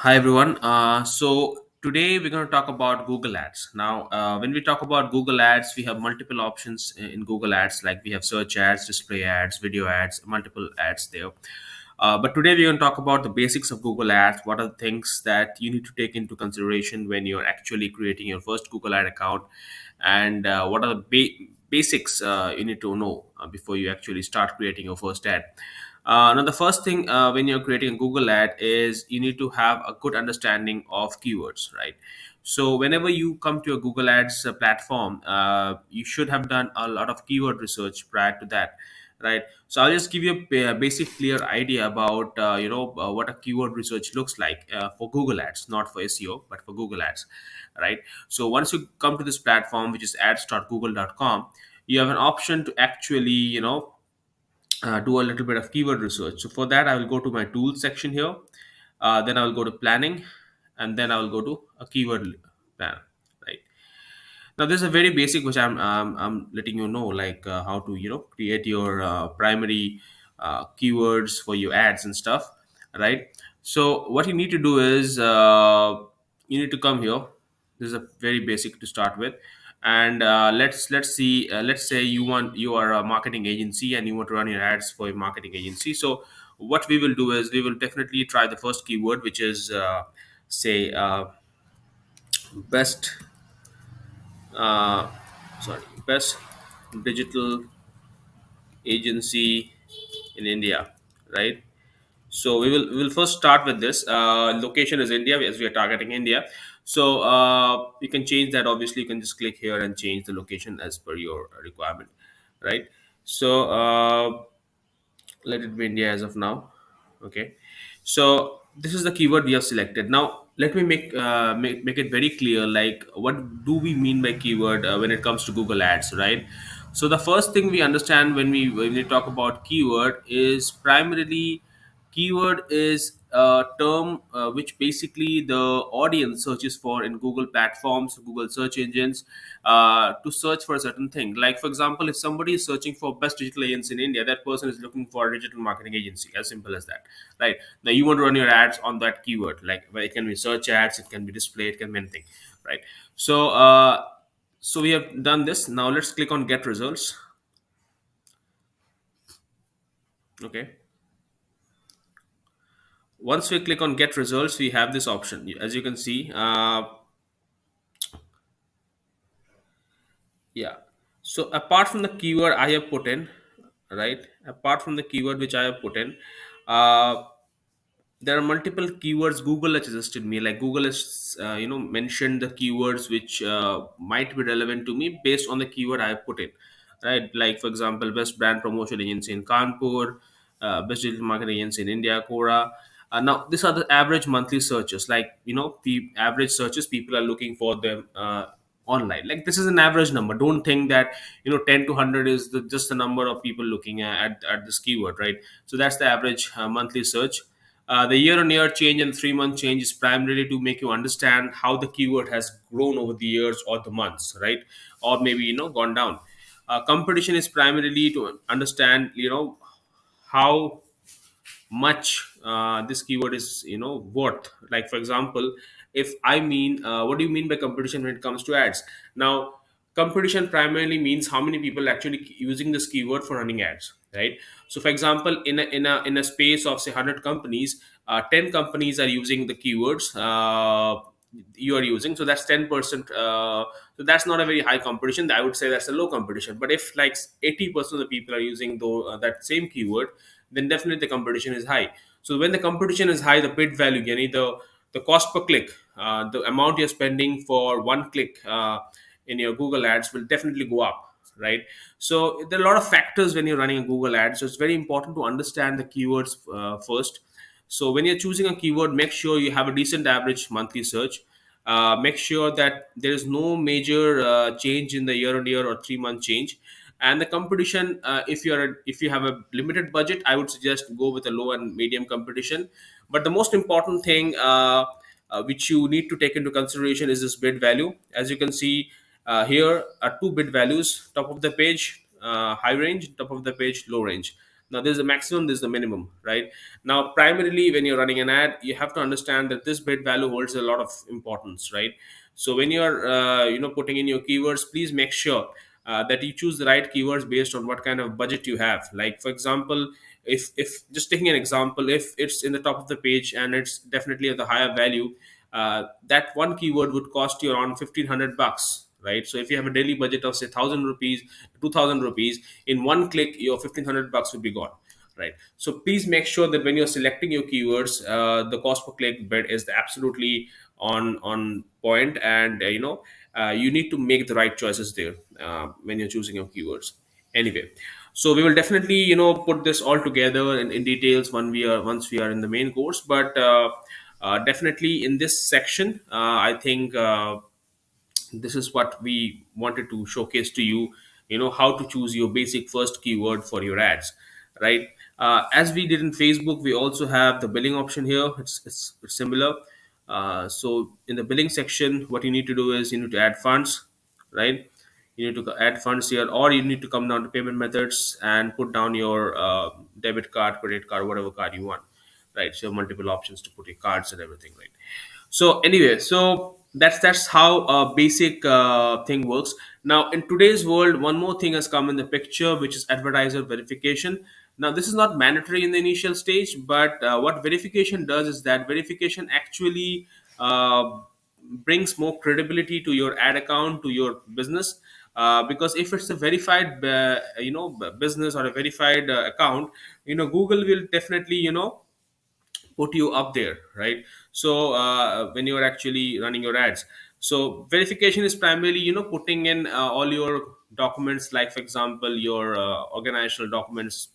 Hi everyone. So today we're going to talk about Google Ads. Now, when we talk about Google Ads, we have multiple options in Google Ads. Like we have search ads, display ads, video ads, multiple ads there. But today we're going to talk about the basics of Google Ads. What are the things that you need to take into consideration when you're actually creating your first Google Ad account, and what are the basics you need to know before you actually start creating your first ad. Now, the first thing when you're creating a Google ad is you need to have a good understanding of keywords, right? So, whenever you come to a Google Ads platform, you should have done a lot of keyword research prior to that, right? So, I'll just give you a basic, clear idea about what a keyword research looks like for Google Ads, not for SEO, but for Google Ads, right? So, once you come to this platform, which is ads.google.com, you have an option to actually, do a little bit of keyword research. So for that, I will go to my tools section here. Then I will go to planning, and then I will go to a keyword plan. Right now, this is a very basic, which I'm letting you know, like how to create your primary keywords for your ads and stuff. Right. So what you need to do is you need to come here. This is a very basic to start with, and let's see. Let's say you are a marketing agency and you want to run your ads for a marketing agency. So what we will do is we will definitely try the first keyword, which is say best uh, best digital agency in India, right? So we will first start with this. Location is India, as we are targeting India. So you can change that. Obviously, you can just click here and change the location as per your requirement, right? So let it be India as of now. Okay. So this is the keyword we have selected. Now let me make it very clear. Like, what do we mean by keyword when it comes to Google Ads, right? So the first thing we understand when we talk about keyword is primarily keyword is a term which basically the audience searches for in Google platforms, Google search engines, to search for a certain thing. Like, for example, if somebody is searching for best digital agency in India, that person is looking for a digital marketing agency. As simple as that, right? Now you want to run your ads on that keyword. Like, well, it can be search ads, it can be display, it can be anything, right? So so we have done this. Now let's click on get results. Okay. Once we click on get results, we have this option. As you can see, yeah. So apart from the keyword I have put in, right? Apart from the keyword which I have put in, uh, there are multiple keywords Google has suggested me. Like, Google has mentioned the keywords which might be relevant to me based on the keyword I have put in, right? Like, for example, best brand promotion agency in Kanpur, best digital marketing agency in India, Quora. Now these are the average monthly searches. Like, the average searches people are looking for them online. Like, this is an average number. Don't think that 10 to 100 is just the number of people looking at this keyword, right? So that's the average monthly search. The year-on-year change and 3-month change is primarily to make you understand how the keyword has grown over the years or the months, right? Or maybe gone down. Competition is primarily to understand how much this keyword is worth. Like, for example, if I mean, what do you mean by competition when it comes to ads? Now, competition primarily means how many people actually using this keyword for running ads, right? So for example, in a space of say 100 companies, 10 companies are using the keywords you are using. So that's 10%. So that's not a very high competition. I would say that's a low competition. But if like 80% of the people are using that same keyword, then definitely the competition is high. So when the competition is high, the bid value, yani the cost per click, the amount you're spending for one click in your Google Ads will definitely go up, right? So there are a lot of factors when you're running a Google ad. So it's very important to understand the keywords first. So when you're choosing a keyword, make sure you have a decent average monthly search. Make sure that there is no major change in the year-on-year or 3-month change. And the competition, if you have a limited budget, I would suggest go with a low and medium competition. But the most important thing which you need to take into consideration is this bid value. As you can see, here are two bid values: top of the page high range, top of the page low range. Now there's a maximum, there's the minimum, right? Now primarily when you're running an ad, you have to understand that this bid value holds a lot of importance, right? So when you're putting in your keywords, please make sure that you choose the right keywords based on what kind of budget you have. Like for example, if just taking an example, if it's in the top of the page and it's definitely of the higher value, that one keyword would cost you around 1,500 bucks, right? So if you have a daily budget of say 1,000 rupees, 2,000 rupees, in one click your 1,500 bucks would be gone, right? So please make sure that when you're selecting your keywords, the cost per click bid is absolutely on point, and you need to make the right choices there when you're choosing your keywords. Anyway, so we will definitely put this all together in details when we are once we are in the main course, but definitely in this section, I think this is what we wanted to showcase to you, how to choose your basic first keyword for your ads, right? As we did in Facebook, we also have the billing option here. It's similar. So in the billing section, what you need to do is you need to add funds, right? You need to add funds here, or you need to come down to payment methods and put down your debit card, credit card, whatever card you want, right? So multiple options to put your cards and everything, right? So anyway, so that's how a basic thing works. Now in today's world, one more thing has come in the picture, which is advertiser verification. Now this is not mandatory in the initial stage, but what verification does is that verification actually brings more credibility to your ad account, to your business, because if it's a verified business or a verified account, Google will definitely put you up there, right? So when you are actually running your ads, so verification is primarily putting in all your documents, like for example your organizational documents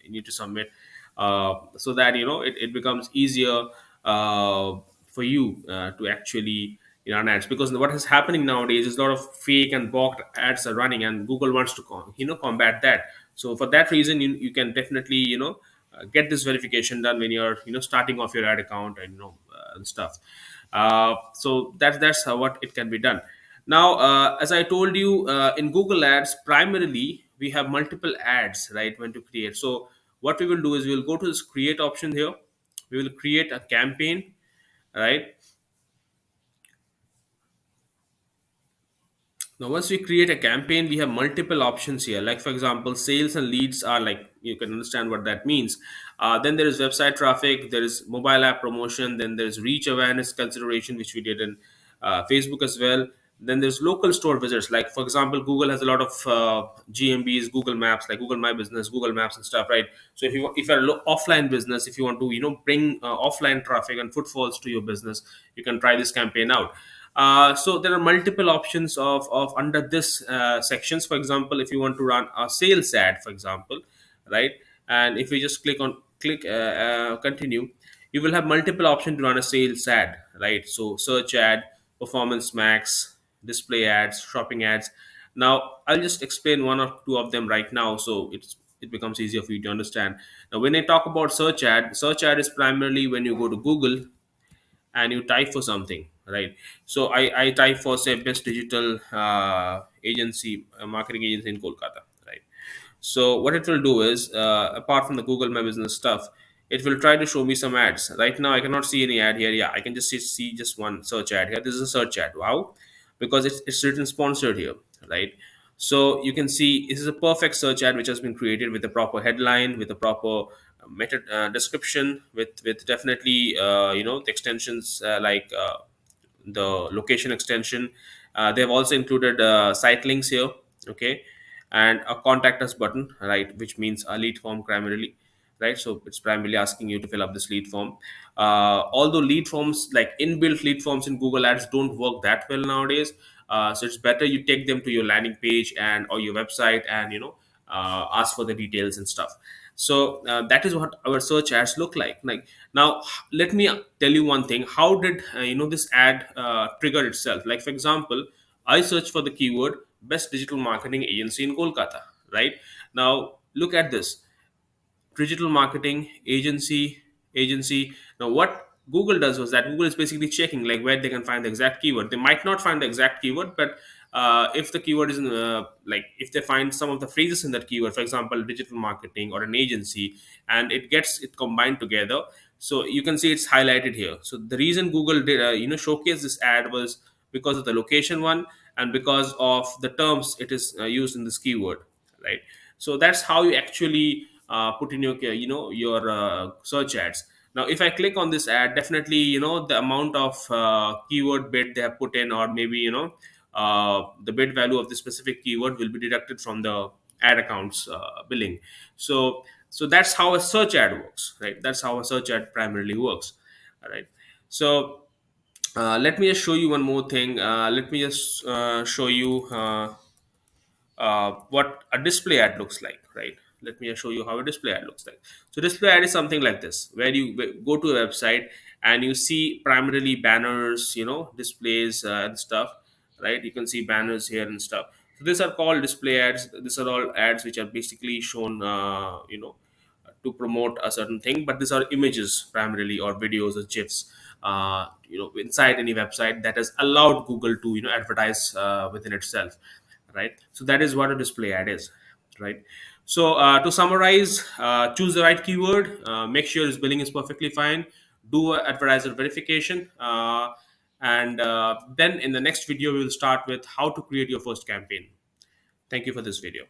you need to submit, so that it becomes easier for you to actually run ads, because what is happening nowadays is a lot of fake and bot ads are running, and Google wants to combat that. So for that reason, you can definitely get this verification done when you're starting off your ad account, and stuff. So that's how what it can be done. Now as I told you, in Google ads primarily we have multiple ads, right, when to create. So what we will do is we will go to this create option here. We will create a campaign, right? Now, once we create a campaign, we have multiple options here. Like, for example, sales and leads are like, you can understand what that means. Then there is website traffic, there is mobile app promotion, then there's reach awareness consideration, which we did in Facebook as well. Then there's local store visitors. Like, for example, Google has a lot of GMBs, Google Maps, like Google My Business, Google Maps and stuff, right? So if you're offline business, if you want to, bring offline traffic and footfalls to your business, you can try this campaign out. So there are multiple options of under this sections. For example, if you want to run a sales ad, for example, right, and if we just click continue, you will have multiple options to run a sales ad, right? So search ad, performance max, display ads, shopping ads. Now I'll just explain one or two of them right now, so it becomes easier for you to understand. Now when I talk about search ad is primarily when you go to Google and you type for something, right? So I type for say best digital agency, marketing agency in Kolkata, right? So what it will do is, apart from the Google My Business stuff, it will try to show me some ads. Right now I cannot see any ad here. Yeah, I can just see just one search ad here. This is a search ad. Wow, because it's written sponsored here, right? So you can see this is a perfect search ad which has been created with a proper headline, with a proper meta description, with definitely the extensions, like the location extension. They have also included site links here, okay, and a contact us button, right, which means a lead form primarily, right? So it's primarily asking you to fill up this lead form. Although lead forms, like inbuilt lead forms in Google Ads, don't work that well nowadays. So it's better you take them to your landing page and or your website, and ask for the details and stuff. So that is what our search ads look like now. Let me tell you one thing. How did this ad trigger itself? Like for example, I search for the keyword best digital marketing agency in Kolkata, right? Now look at this: digital marketing agency. Now what Google does was that Google is basically checking like where they can find the exact keyword. They might not find the exact keyword, but if the keyword is in, like if they find some of the phrases in that keyword, for example, digital marketing or an agency, and it gets it combined together, so you can see it's highlighted here. So the reason Google did showcase this ad was because of the location one, and because of the terms it is used in this keyword, right? So that's how you actually put in your your search ads. Now if I click on this ad, definitely the amount of keyword bid they have put in, or maybe the bid value of the specific keyword will be deducted from the ad accounts billing. So that's how a search ad works, right? That's how a search ad primarily works. All right. So let me just show you one more thing. Let me just show you what a display ad looks like, right? Let me show you how a display ad looks like. So display ad is something like this, where you go to a website and you see primarily banners, displays and stuff, right? You can see banners here and stuff. So these are called display ads. These are all ads which are basically shown, to promote a certain thing, but these are images primarily, or videos or gifs, inside any website that has allowed Google to advertise within itself, right? So that is what a display ad is, right? So to summarize, choose the right keyword, make sure its billing is perfectly fine, do a advertiser verification, and then in the next video we will start with how to create your first campaign. Thank you for this video.